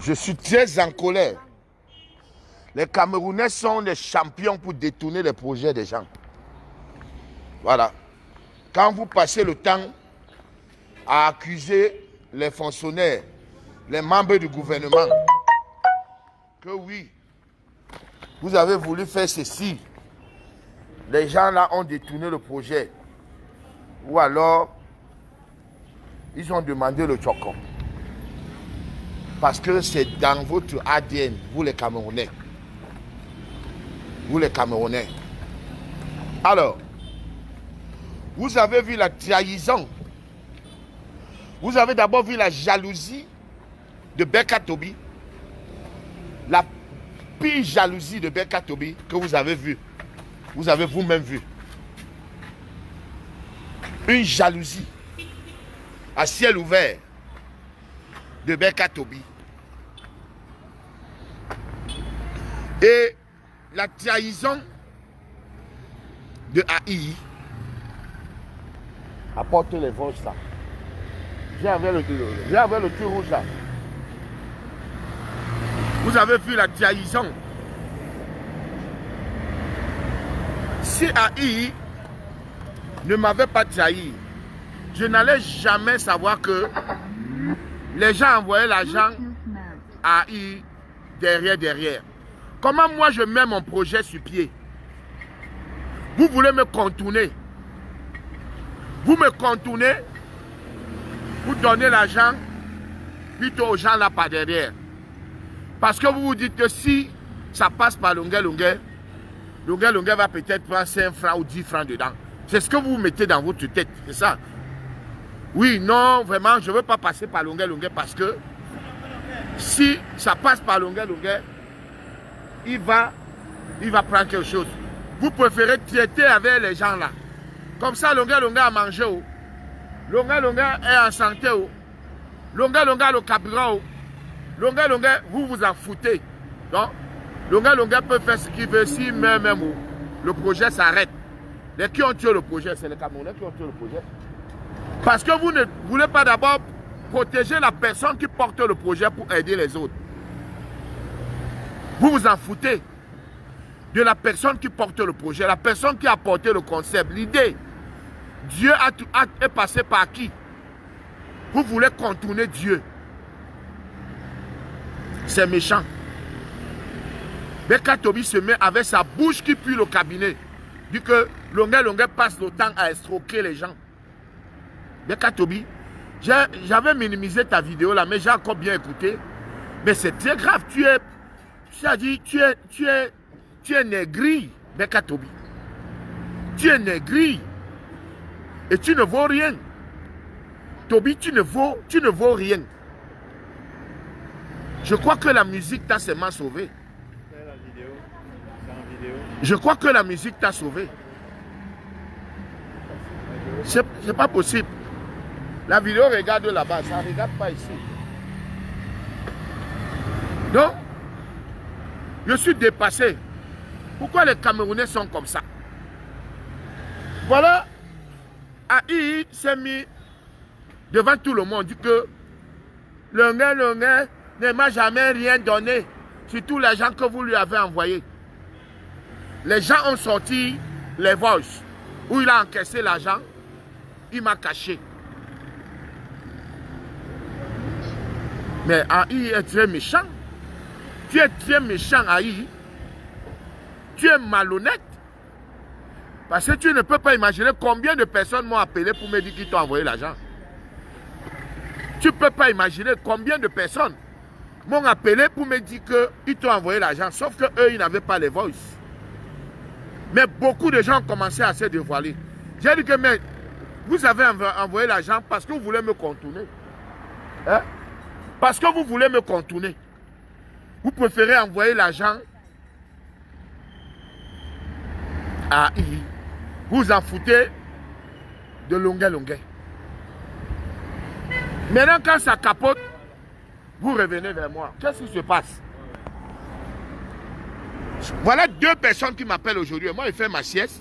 Je suis très en colère. Les Camerounais sont des champions pour détourner les projets des gens. Voilà. Quand vous passez le temps à accuser les fonctionnaires, les membres du gouvernement, que oui, vous avez voulu faire ceci, les gens là ont détourné le projet. Ou alors, ils ont demandé le tchokon. Parce que c'est dans votre ADN, vous les Camerounais. Vous les Camerounais. Alors, vous avez vu la trahison. Vous avez d'abord vu la jalousie de Berka Tobi. La pire jalousie de Berka Tobi que vous avez vue. Vous avez vous-même vu. Une jalousie à ciel ouvert de Berka Tobi. Et la trahison de AI. Apporte les vols là. Viens avec le truc rouge là. Vous avez vu la trahison. Si AI ne m'avait pas trahi, je n'allais jamais savoir que les gens envoyaient l'argent à AI derrière. Comment moi je mets mon projet sur pied? Vous voulez me contourner. Vous me contournez. Vous donnez l'argent plutôt aux gens là par derrière. Parce que vous vous dites que si ça passe par Longuet va peut-être prendre 5 francs ou 10 francs dedans. C'est ce que vous mettez dans votre tête, c'est ça? Oui, non, vraiment, je ne veux pas passer par Longuet parce que si ça passe par Longuet, il va prendre quelque chose. Vous préférez traiter avec les gens là. Comme ça, Longuet a mangé. Longuet est en santé. Longuet a le carburant. Longuet, vous vous en foutez. Donc, Longuet peut faire ce qu'il veut si même le projet s'arrête. Les qui ont tué le projet, c'est les Camerounais qui ont tué le projet. Parce que vous ne voulez pas d'abord protéger la personne qui porte le projet pour aider les autres. Vous vous en foutez de la personne qui porte le projet, la personne qui a porté le concept, l'idée. Dieu est passé par qui? Vous voulez contourner Dieu. C'est méchant. Berka Tobi se met avec sa bouche qui pue le cabinet. Dit que Longuet passe le temps à escroquer les gens. Berka Tobi, j'avais minimisé ta vidéo là, mais j'ai encore bien écouté. Mais c'est très grave. Tu es négri, Berka Tobi. Tu es négri. Et tu ne vaux rien. Tobi, tu ne vaux rien. Je crois que la musique t'a seulement sauvé. Je crois que la musique t'a sauvé. C'est pas possible. La vidéo regarde là-bas, ça ne regarde pas ici. Donc, je suis dépassé. Pourquoi les Camerounais sont comme ça? Voilà. AI s'est mis devant tout le monde, dit que Longuet ne m'a jamais rien donné, surtout l'argent que vous lui avez envoyé. Les gens ont sorti les voices où il a encaissé l'argent, il m'a caché. Mais AI est très méchant. Tu es très méchant, AI. Tu es malhonnête. Parce que tu ne peux pas imaginer combien de personnes m'ont appelé pour me dire qu'ils t'ont envoyé l'argent. Tu ne peux pas imaginer combien de personnes m'ont appelé pour me dire qu'ils t'ont envoyé l'argent. Sauf qu'eux, ils n'avaient pas les voices. Mais beaucoup de gens ont commencé à se dévoiler. J'ai dit que mais, vous avez envoyé l'argent parce que vous voulez me contourner. Hein? Parce que vous voulez me contourner. Vous préférez envoyer l'argent à AI. Vous en foutez de Longuet. Maintenant, quand ça capote, vous revenez vers moi. Qu'est-ce qui se passe? Voilà 2 personnes qui m'appellent aujourd'hui. Moi, je fais ma sieste.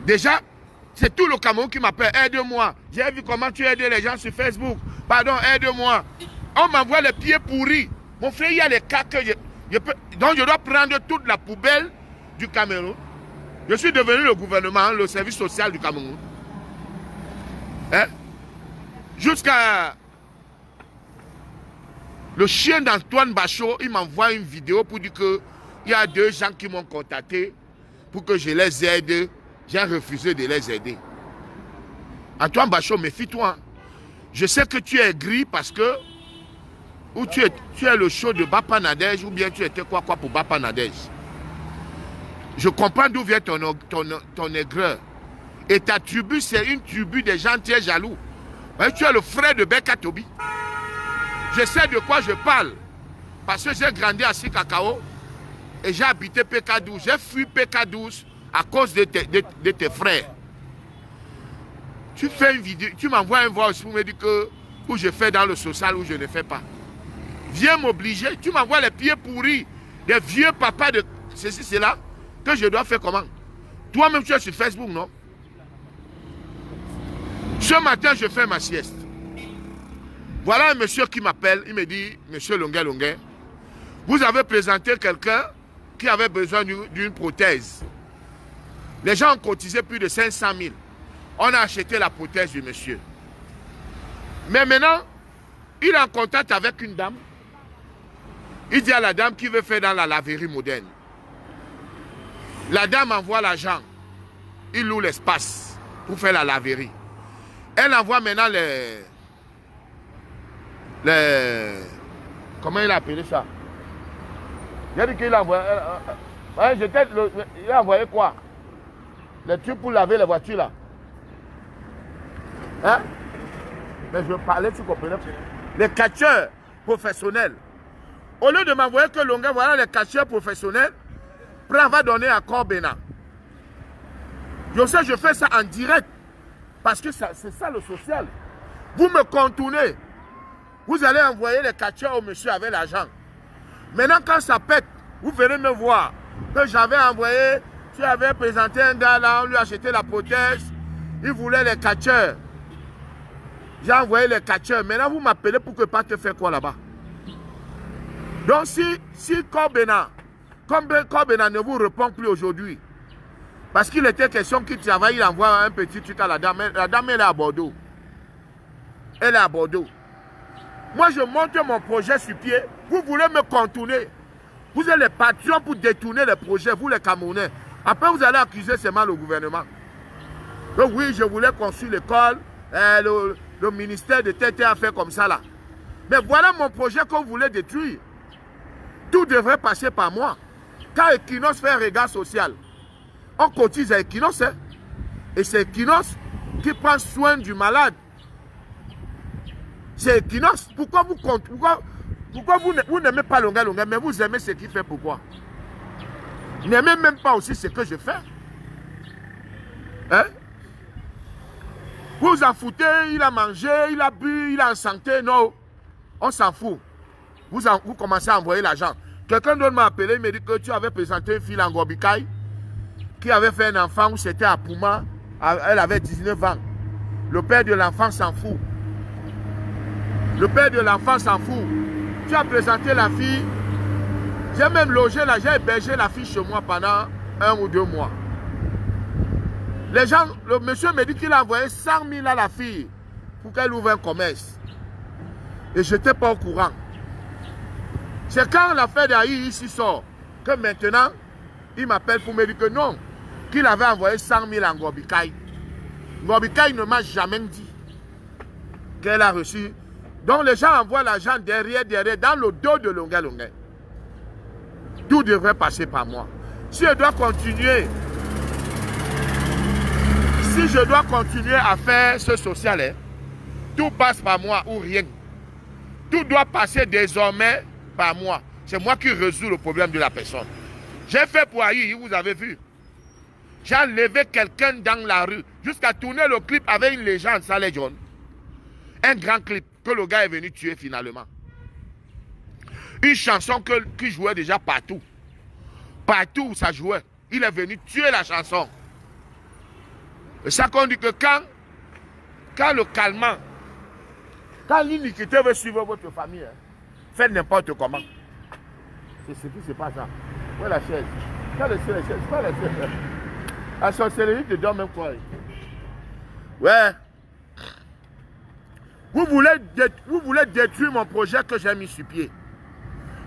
Déjà, c'est tout le Cameroun qui m'appelle. Aide-moi. J'ai vu comment tu aides les gens sur Facebook. Pardon, aide-moi. On m'envoie les pieds pourris. Mon frère, il y a les cas que donc je dois prendre toute la poubelle du Cameroun. Je suis devenu le gouvernement, le service social du Cameroun. Hein? Jusqu'à le chien d'Antoine Bachot, il m'envoie une vidéo pour dire qu'il y a 2 gens qui m'ont contacté pour que je les aide. J'ai refusé de les aider. Antoine Bachot, méfie-toi. Je sais que tu es gris parce que ou tu es le show de Bapa Nadège ou bien tu étais quoi pour Bapa Nadège. Je comprends d'où vient ton aigreur. Et ta tribu, c'est une tribu des gens très jaloux. Ouais, tu es le frère de Beka Tobi. Je sais de quoi je parle. Parce que j'ai grandi à Sikakao et j'ai habité PK12. J'ai fui PK12 à cause de tes frères. Tu fais une vidéo, tu m'envoies un voice pour me dire que où je fais dans le social ou je ne fais pas. Viens m'obliger. Tu m'envoies les pieds pourris des vieux papas de ceci, cela, que je dois faire comment? Toi-même, tu es sur Facebook, non? Ce matin, je fais ma sieste. Voilà un monsieur qui m'appelle, il me dit, monsieur Longuet Longuet, vous avez présenté quelqu'un qui avait besoin d'une prothèse. Les gens ont cotisé plus de 500 000. On a acheté la prothèse du monsieur. Mais maintenant, il est en contact avec une dame. Il dit à la dame qu'il veut faire dans la laverie moderne. La dame envoie l'argent. Il loue l'espace pour faire la laverie. Elle envoie maintenant comment il a appelé ça? Il a dit qu'il a envoyé... il a envoyé quoi? Les trucs pour laver les voitures là. Hein? Mais je parlais, tu comprenais? Les catcheurs professionnels. Au lieu de m'envoyer que Longuet, voilà les catcheurs professionnels, prends, va donner à Corbena. Je sais, je fais ça en direct. Parce que c'est ça le social. Vous me contournez. Vous allez envoyer les catcheurs au monsieur avec l'argent. Maintenant, quand ça pète, vous venez me voir. Que j'avais envoyé, tu avais présenté un gars là, on lui a acheté la prothèse. Il voulait les catcheurs. J'ai envoyé les catcheurs. Maintenant, vous m'appelez pour que pas te faire quoi là-bas. Donc, si Corbena ne vous répond plus aujourd'hui, parce qu'il était question qu'il travaille, il envoie un petit truc à la dame. La dame, elle est à Bordeaux. Elle est à Bordeaux. Moi, je monte mon projet sur pied. Vous voulez me contourner. Vous êtes les patrons pour détourner les projets, vous les Camerounais. Après, vous allez accuser seulement le gouvernement. Donc oui, je voulais construire l'école. Le ministère de TT a fait comme ça là. Mais voilà mon projet que vous voulez détruire. Tout devrait passer par moi. Quand Equinos fait un regard social, on cotise à Equinos. Hein? Et c'est Equinos qui prend soin du malade. C'est Equinos. Pourquoi vous n'aimez pas Longuet Longuet, mais vous aimez ce qu'il fait, pourquoi? Vous n'aimez même pas aussi ce que je fais. Hein? Vous en foutez, il a mangé, il a bu, il est en santé. Non, on s'en fout. Vous commencez à envoyer l'argent. Quelqu'un d'autre m'a appelé, il m'a dit que tu avais présenté une fille en Gobikai qui avait fait un enfant où c'était à Pouma. Elle avait 19 ans. Le père de l'enfant s'en fout. Le père de l'enfant s'en fout. Tu as présenté la fille. J'ai même logé là, j'ai hébergé la fille chez moi pendant 1 ou 2 mois. Les gens, le monsieur me dit qu'il a envoyé 100 000 à la fille pour qu'elle ouvre un commerce. Et je n'étais pas au courant. C'est quand l'affaire d'Aïe ici sort que maintenant, il m'appelle pour me dire que non, qu'il avait envoyé 100 000 en Gobikai. Gobikai ne m'a jamais dit qu'elle a reçu. Donc les gens envoient l'argent derrière, dans le dos de Longuet Longuet. Tout devrait passer par moi. Si je dois continuer, à faire ce social, hein, tout passe par moi ou rien. Tout doit passer désormais par moi. C'est moi qui résous le problème de la personne. J'ai fait pour Aïe, vous avez vu. J'ai enlevé quelqu'un dans la rue jusqu'à tourner le clip avec une légende, Saleh John. Un grand clip que le gars est venu tuer finalement. Une chanson qui jouait déjà partout. Partout où ça jouait. Il est venu tuer la chanson. Et ça qu'on dit que quand le calmant, quand l'iniquité veut suivre votre famille, hein, faites n'importe comment. C'est ce qui se passe là. Où est la chaise? Pas la chaise, pas la chaise. La sorcellerie te donne même quoi. Ouais. Vous voulez détruire mon projet que j'ai mis sur pied.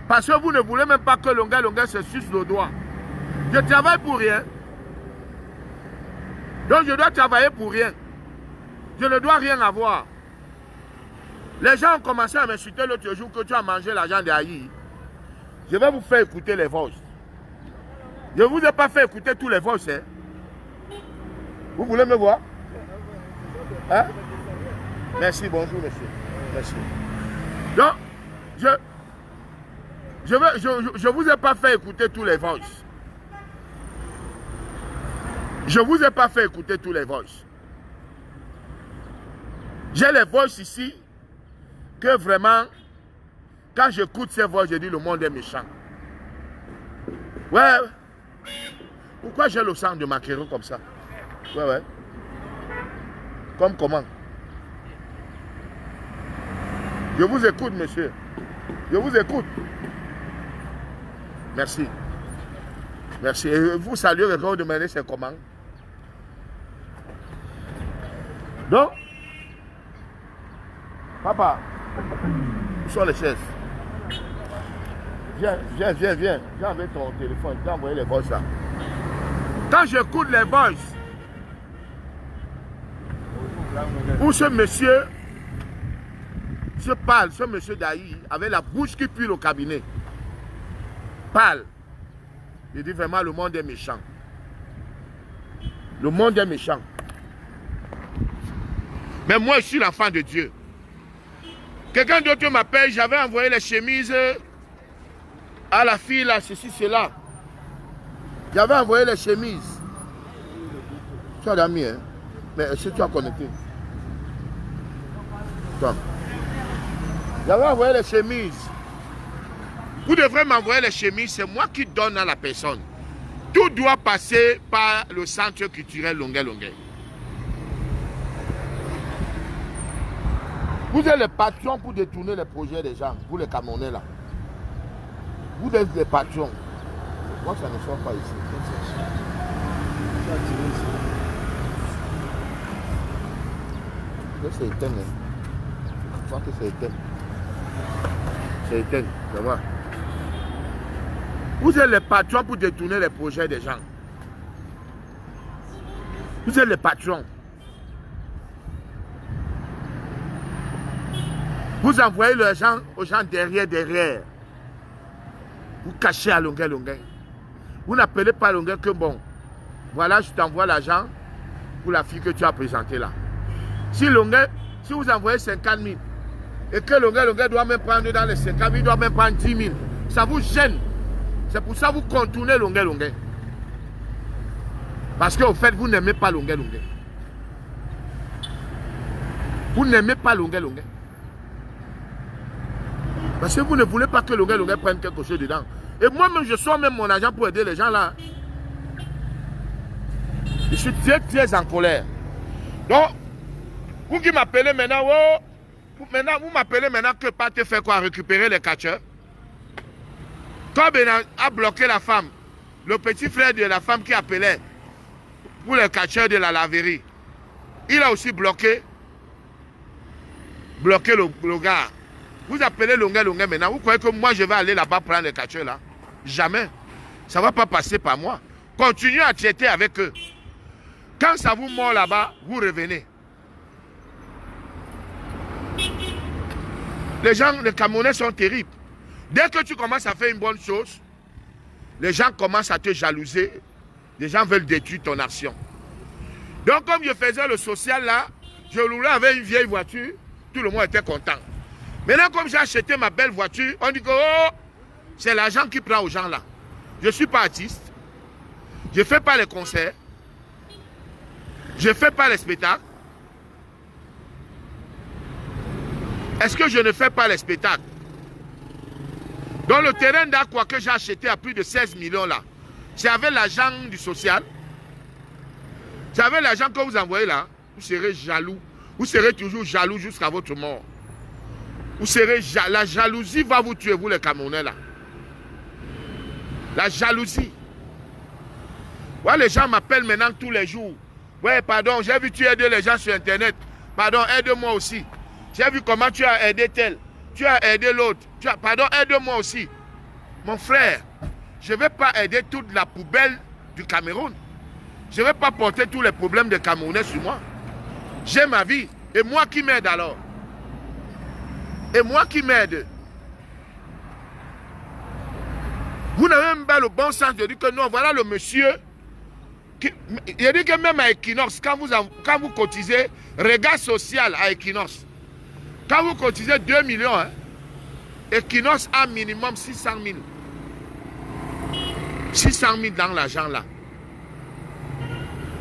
Parce que vous ne voulez même pas que Longueuil se suce le doigt. Je travaille pour rien. Donc je dois travailler pour rien. Je ne dois rien avoir. Les gens ont commencé à m'insulter l'autre jour que tu as mangé l'argent d'Aïe. Je vais vous faire écouter les voix. Je ne vous ai pas fait écouter tous les voix. Hein? Vous voulez me voir? Hein? Merci, bonjour monsieur. Merci. Donc, je vous ai pas fait écouter tous les voices. Je vous ai pas fait écouter tous les voices. J'ai les voices ici que vraiment, quand j'écoute ces voix, je dis le monde est méchant. Ouais. Pourquoi j'ai le sang de maquereau comme ça? Ouais. Comme comment? Je vous écoute, monsieur. Je vous écoute. Merci. Merci. Et vous saluez, et vous demandez c'est comment? Donc, papa, où sont les chaises? Viens. Viens avec ton téléphone. Viens envoyer les voices là. Quand j'écoute les voices, où ce monsieur parle, ce monsieur d'Aïe, avec la bouche qui pue le cabinet, parle. Il dit vraiment le monde est méchant. Le monde est méchant. Mais moi, je suis l'enfant de Dieu. Quelqu'un d'autre m'appelle, j'avais envoyé les chemises à la fille là, ceci, cela. J'avais envoyé les chemises. Tu as d'amis, hein? Mais est-ce que tu as connecté? Toi. J'avais envoyé les chemises. Vous devrez m'envoyer les chemises, c'est moi qui donne à la personne. Tout doit passer par le centre culturel Longueuil. Vous êtes les patrons pour détourner les projets des gens, vous les Camerounais là. Vous êtes les patrons. Moi ça ne sort pas ici. C'est éteint. Je crois que c'est éteint. C'est éteint, tu vois. Vous êtes les patrons pour détourner les projets des gens. Vous êtes les patrons. Vous envoyez les gens aux gens derrière. Vous cachez à Longueuil. Vous n'appelez pas Longueuil que bon. Voilà, je t'envoie l'argent pour la fille que tu as présentée là. Si vous envoyez 50 000 et que Longueuil doit même prendre dans les 50 000, il doit même prendre 10 000, ça vous gêne. C'est pour ça que vous contournez Longueuil. Parce qu'au fait, vous n'aimez pas Longueuil. Vous n'aimez pas Longueuil. Parce que vous ne voulez pas que Longueuil prenne quelque chose dedans. Et moi-même, je sors même mon argent pour aider les gens là. Je suis très en colère. Donc, vous qui m'appelez maintenant, vous m'appelez maintenant que Pate fait quoi? Récupérer les catcheurs. Quand Bénin a bloqué la femme, le petit frère de la femme qui appelait pour les catcheurs de la laverie, il a aussi bloqué le gars. Vous appelez Longueuil maintenant. Vous croyez que moi je vais aller là-bas prendre les catcheurs là? Jamais. Ça ne va pas passer par moi. Continuez à traiter avec eux. Quand ça vous mord là-bas, vous revenez. Les gens, les Camerounais sont terribles. Dès que tu commences à faire une bonne chose, les gens commencent à te jalouser. Les gens veulent détruire ton action. Donc comme je faisais le social là, je roulais avec une vieille voiture, tout le monde était content. Maintenant comme j'ai acheté ma belle voiture, on dit que oh, c'est l'argent qui prend aux gens là. Je ne suis pas artiste. Je ne fais pas les concerts. Je ne fais pas les spectacles. Est-ce que je ne fais pas les spectacles? Dans le terrain d'Aqua que j'ai acheté à plus de 16 millions là, c'est avec l'argent du social. C'est avec l'argent que vous envoyez là, vous serez jaloux. Vous serez toujours jaloux jusqu'à votre mort. Vous serez, la jalousie va vous tuer, vous les Camerounais là. La jalousie. Ouais, les gens m'appellent maintenant tous les jours. Ouais, pardon, j'ai vu tu aider les gens sur Internet. Pardon, aide-moi aussi. J'ai vu comment tu as aidé tel. Tu as aidé l'autre. Pardon, aide-moi aussi. Mon frère, je ne vais pas aider toute la poubelle du Cameroun. Je ne vais pas porter tous les problèmes des Camerounais sur moi. J'ai ma vie. Et moi qui m'aide alors? Et moi qui m'aide? Vous n'avez même pas le bon sens de dire que non, voilà le monsieur. Il dit que même à Equinox, quand vous cotisez, regard social à Equinox, quand vous cotisez 2 millions, hein, Equinox a minimum 600 000. 600 000 dans l'argent là.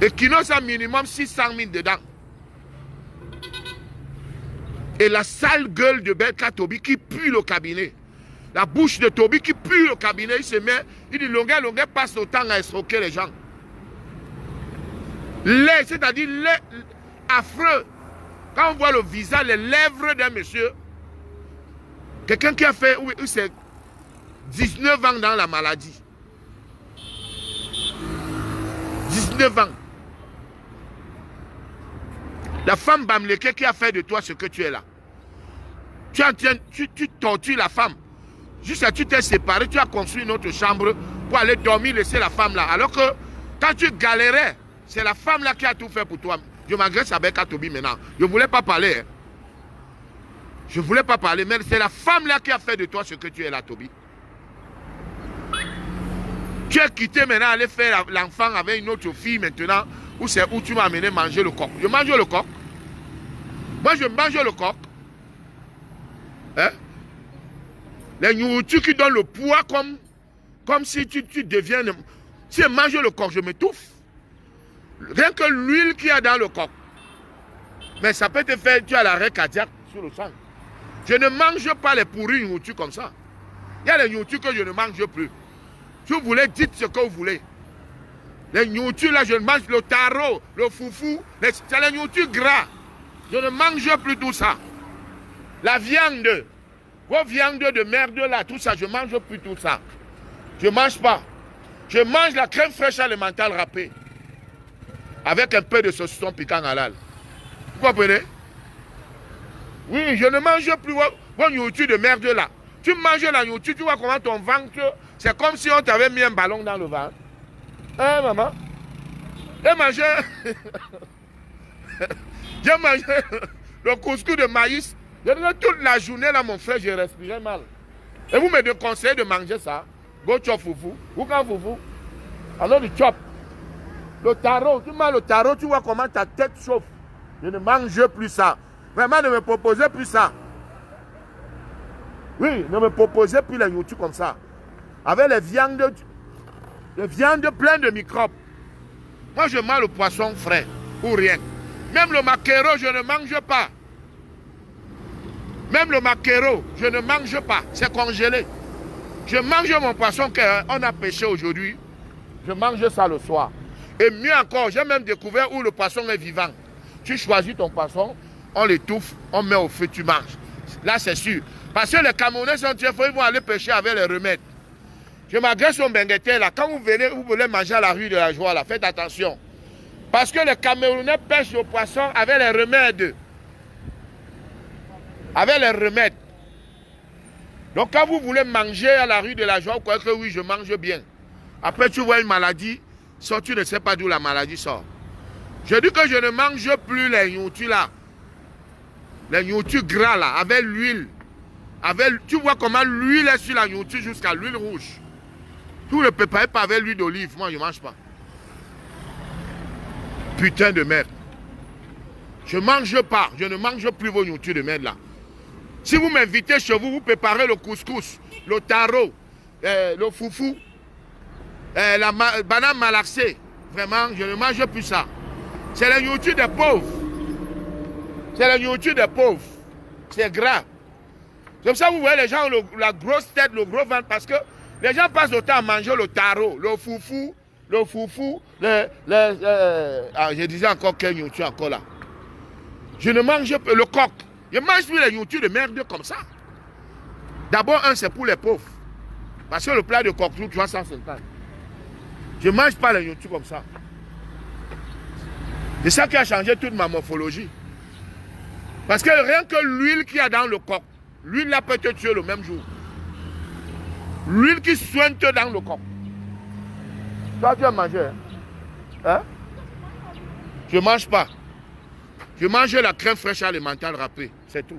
Equinox a minimum 600 000 dedans. Et la sale gueule de Belka Tobi qui pue le cabinet. La bouche de Tobi qui pue le cabinet, il se met, il dit longueur passe le temps à escroquer les gens. C'est-à-dire affreux. Quand on voit le visage, les lèvres d'un monsieur, quelqu'un qui a fait, oui, c'est 19 ans dans la maladie. 19 ans. La femme Bamleke qui a fait de toi ce que tu es là. Tu tortures la femme. Juste tu t'es séparé, tu as construit une autre chambre pour aller dormir, laisser la femme là. Alors que quand tu galérais, c'est la femme là qui a tout fait pour toi. Je m'agresse avec Tobi maintenant. Je ne voulais pas parler. Hein. Je ne voulais pas parler, mais c'est la femme là qui a fait de toi ce que tu es là, Tobi. Tu es quitté maintenant, aller faire l'enfant avec une autre fille maintenant, où c'est où tu m'as amené manger le coq. Je mange le coq. Moi, je mange le coq. Hein? Les nourritures qui donnent le poids comme si tu deviens... Si je mange le coq, je m'étouffe. Rien que l'huile qu'il y a dans le coq. Mais ça peut te faire, tu as l'arrêt cardiaque sur le sang. Je ne mange pas les pourris nourritures comme ça. Il y a les nourritures que je ne mange plus. Si vous voulez, dites ce que vous voulez. Les nourritures là, je mange le taro, le foufou, c'est les nourritures gras. Je ne mange plus tout ça. La viande, vos viandes de merde là, tout ça, je ne mange plus tout ça. Je ne mange pas. Je mange la crème fraîche alimentaire râpée. Avec un peu de saucisson piquant halal. Vous comprenez? Oui, je ne mange plus vos nourritures de merde là. Tu manges la nourriture, tu vois comment ton ventre, c'est comme si on t'avait mis un ballon dans le ventre. Hein, maman? J'ai mangé... J'ai mangé le couscous de maïs. Toute la journée là, mon frère, j'ai respiré mal. Et vous me déconseillez de manger ça? Go chop foufou. Ou quand foufou? Alors du chop. Le tarot, tu manges le tarot, tu vois comment ta tête chauffe. Je ne mange plus ça. Vraiment, ne me proposez plus ça. Oui, ne me proposez plus les nourritures comme ça. Avec les viandes pleines de microbes. Moi, je mange le poisson frais ou rien. Même le maquereau, je ne mange pas. Même le maquereau, je ne mange pas. C'est congelé. Je mange mon poisson qu'on a pêché aujourd'hui. Je mange ça le soir. Et mieux encore, j'ai même découvert où le poisson est vivant. Tu choisis ton poisson, on l'étouffe, on met au feu, tu manges. Là, c'est sûr. Parce que les Camerounais sont très forts, ils vont aller pêcher avec les remèdes. Je m'agresse au Bengueté, là. Quand vous venez, vous voulez manger à la rue de la Joie, là, faites attention. Parce que les Camerounais pêchent le poisson avec les remèdes. Avec les remèdes. Donc, quand vous voulez manger à la rue de la Joie, vous croyez que oui, je mange bien. Après, tu vois une maladie, soit tu ne sais pas d'où la maladie sort. Je dis que je ne mange plus les nourritures là. Les nourritures gras là, avec l'huile. Tu vois comment l'huile est sur la nourriture jusqu'à l'huile rouge. Tu ne prépares pas avec l'huile d'olive. Moi, je ne mange pas. Putain de merde. Je ne mange pas. Je ne mange plus vos nourritures de merde là. Si vous m'invitez chez vous, vous préparez le couscous, le taro, le foufou, la banane malaxée. Vraiment, je ne mange plus ça. C'est la nourriture des pauvres. C'est la nourriture des pauvres. C'est gras. C'est pour ça que vous voyez les gens ont la grosse tête, le gros ventre, parce que les gens passent le temps à manger le taro, le foufou, je disais encore quelle nourriture encore là. Je ne mange pas le coq. Je ne mange plus les nourritures de merde comme ça. D'abord, c'est pour les pauvres. Parce que le plat de coqueluche, 350. Je ne mange pas les nourritures comme ça. C'est ça qui a changé toute ma morphologie. Parce que rien que l'huile qu'il y a dans le coq, l'huile là peut te tuer le même jour. L'huile qui soigne dans le coq. Toi, tu as mangé, hein? Hein? Je ne mange pas. Je mange la crème fraîche alimentaire râpée, c'est tout.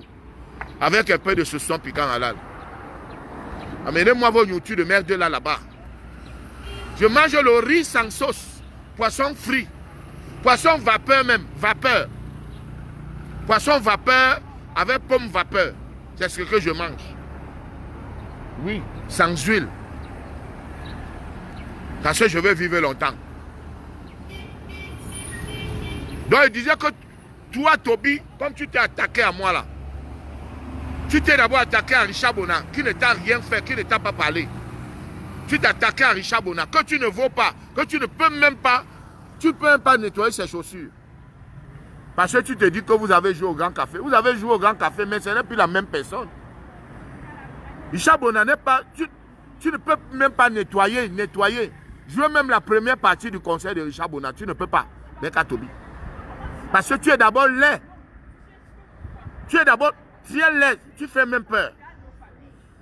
Avec un peu de saucisson piquant halal. Amenez-moi vos nourritures de merde là-bas. Je mange le riz sans sauce, poisson frit, poisson vapeur même, vapeur. Poisson vapeur avec pomme vapeur. C'est ce que je mange. Oui, sans huile. Parce que je veux vivre longtemps. Donc il disait que toi, Toby, comme tu t'es attaqué à moi là, tu t'es d'abord attaqué à Richard Bona, qui ne t'a rien fait, qui ne t'a pas parlé. Tu t'es attaqué à Richard Bona, que tu ne vaux pas, que tu ne peux même pas, nettoyer ses chaussures. Parce que tu te dis que vous avez joué au Grand Café. Vous avez joué au Grand Café, mais ce n'est plus la même personne. Richard Bona n'est pas, tu ne peux même pas nettoyer. Jouer même la première partie du concert de Richard Bona, tu ne peux pas, mec à Toby. Parce que tu es d'abord laid. Tu es laid, tu fais même peur.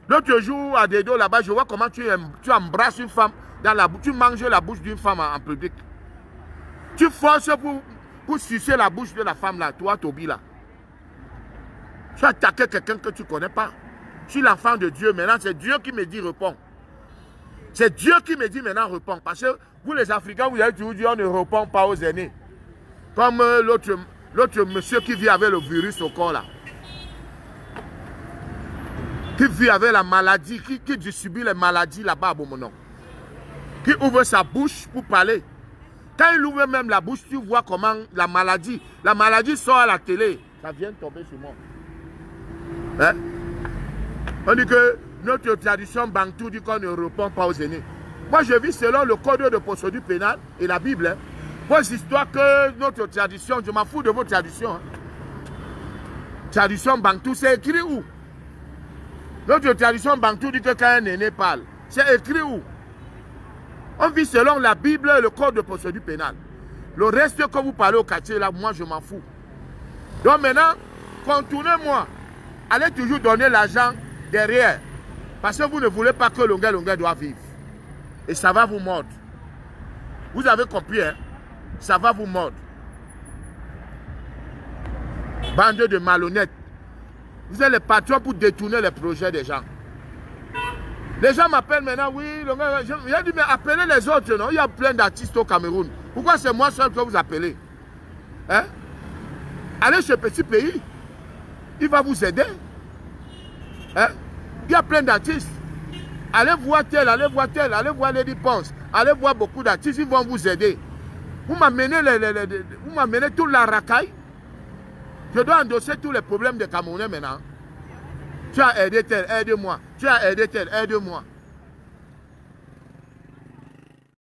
L'autre jour, à Dedo, là-bas, je vois comment tu embrasses une femme, tu manges la bouche d'une femme en public. Tu forces pour sucer la bouche de la femme, là, toi, Toby, là. Tu as attaqué quelqu'un que tu ne connais pas. Je suis l'enfant de Dieu, maintenant, c'est Dieu qui me dit réponds. C'est Dieu qui me dit maintenant réponds. Parce que vous, les Africains, vous avez toujours dit on ne répond pas aux aînés. Comme l'autre monsieur qui vit avec le virus au corps là. Qui vit avec la maladie, qui subit les maladies là-bas à Bomonon. Qui ouvre sa bouche pour parler. Quand il ouvre même la bouche, tu vois comment la maladie sort à la télé. Ça vient tomber sur moi. Hein? On dit que notre tradition bantou dit qu'on ne répond pas aux aînés. Moi je vis selon le code de procédure pénale et la Bible. Hein. Vos histoires que notre tradition, je m'en fous de vos traditions. Hein. Tradition bantou, c'est écrit où? Notre tradition bantou dit que quand un aîné parle, c'est écrit où? On vit selon la Bible et le code de procédure pénale. Le reste que vous parlez au quartier là, moi je m'en fous. Donc maintenant, contournez-moi. Allez toujours donner l'argent derrière. Parce que vous ne voulez pas que Longuet doit vivre. Et ça va vous mordre. Vous avez compris, hein? Ça va vous mordre. Bande de malhonnêtes. Vous êtes les patrons pour détourner les projets des gens. Les gens m'appellent maintenant, oui, j'ai dit, mais appelez les autres, non? Il y a plein d'artistes au Cameroun. Pourquoi c'est moi seul que vous appelez? Hein? Allez chez Petit Pays. Il va vous aider. Hein? Il y a plein d'artistes. Allez voir tel, allez voir Lady Ponce, allez voir beaucoup d'artistes, ils vont vous aider. Vous m'amenez toute la racaille. Je dois endosser tous les problèmes des Camerounais maintenant. Tu as aidé tel, aide-moi. Tu as aidé tel, aide-moi.